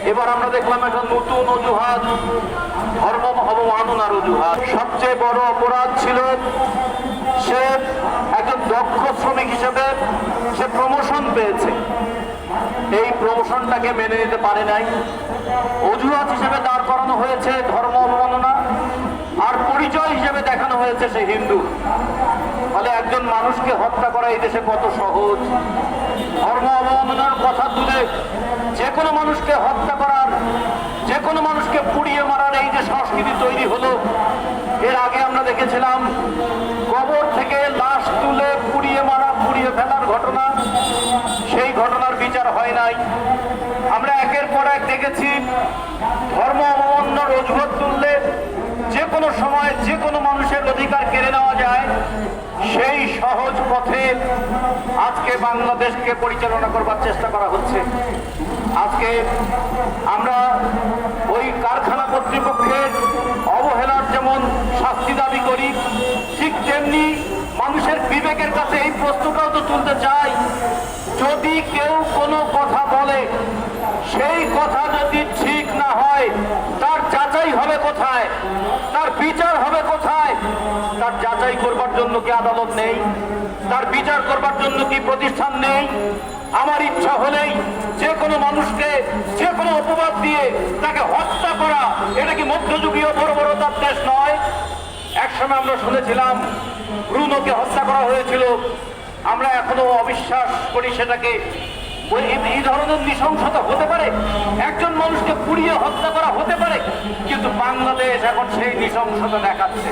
এবার আমরা দেখলাম একটা নতুন অজুহাত, ধর্ম অবমাননার অজুহাত। সবচেয়ে বড় অপরাধ ছিল সে একজন দক্ষ শ্রমিক হিসেবে সে প্রমোশন পেয়েছে, এই প্রমোশনটাকে মেনে নিতে পারে নাই। অজুহাত হিসেবে দাঁড় করানো হয়েছে ধর্ম অবমাননা, আর পরিচয় হিসেবে দেখানো হয়েছে সে হিন্দু। ফলে একজন মানুষকে হত্যা করা এই দেশে কত সহজ। ধর্ম অবমাননার কথা তুলে যে কোনো মানুষকে হত্যা করার, যে কোনো মানুষকে পুড়িয়ে মারার এই যে সংস্কৃতি তৈরি হলো, এর আগে আমরা দেখেছিলাম কবর থেকে লাশ তুলে পুড়িয়ে মারা, পুড়িয়ে ফেলার ঘটনা, সেই ঘটনার বিচার হয় নাই। আমরা একের পর এক দেখেছি ধর্ম অবমাননার অজুহাত তুললে যে কোনো সময় যে কোনো মানুষের অধিকার কেড়ে নেওয়া যায়। সেই সহজ পথে আজকে বাংলাদেশকে পরিচালনা করবার চেষ্টা করা হচ্ছে। আজকে আমরা ওই কারখানা কর্তৃপক্ষের অবহেলার যেমন শাস্তি দাবি করি, ঠিক তেমনি মানুষের বিবেকের কাছে এই প্রশ্নটাও তো তুলতে চাই, যদি কেউ কোনো কথা বলে সেই কথা যদি ঠিক না হয় তার যাচাই হবে কোথায়, তার বিচার হবে কোথায়? তার যাচাই করবার জন্য কি আদালত নেই? তার বিচার করবার জন্য কি প্রতিষ্ঠান নেই? আমার ইচ্ছা হলেই যে কোনো মানুষকে যে কোনো অপবাদ দিয়ে তাকে হত্যা করা, এটা কি মধ্যযুগীয় বর্বরতার দেশ নয়? একসময় আমরা শুনেছিলাম ব্রুনোকে হত্যা করা হয়েছিল, আমরা এখনো অবিশ্বাস করি সেটাকে। এই ধরনের নৃশংসতা হতে পারে, একজন মানুষকে পুড়িয়ে হত্যা করা হতে পারে, কিন্তু বাংলাদেশ এখন সেই নৃশংসতা দেখাচ্ছে।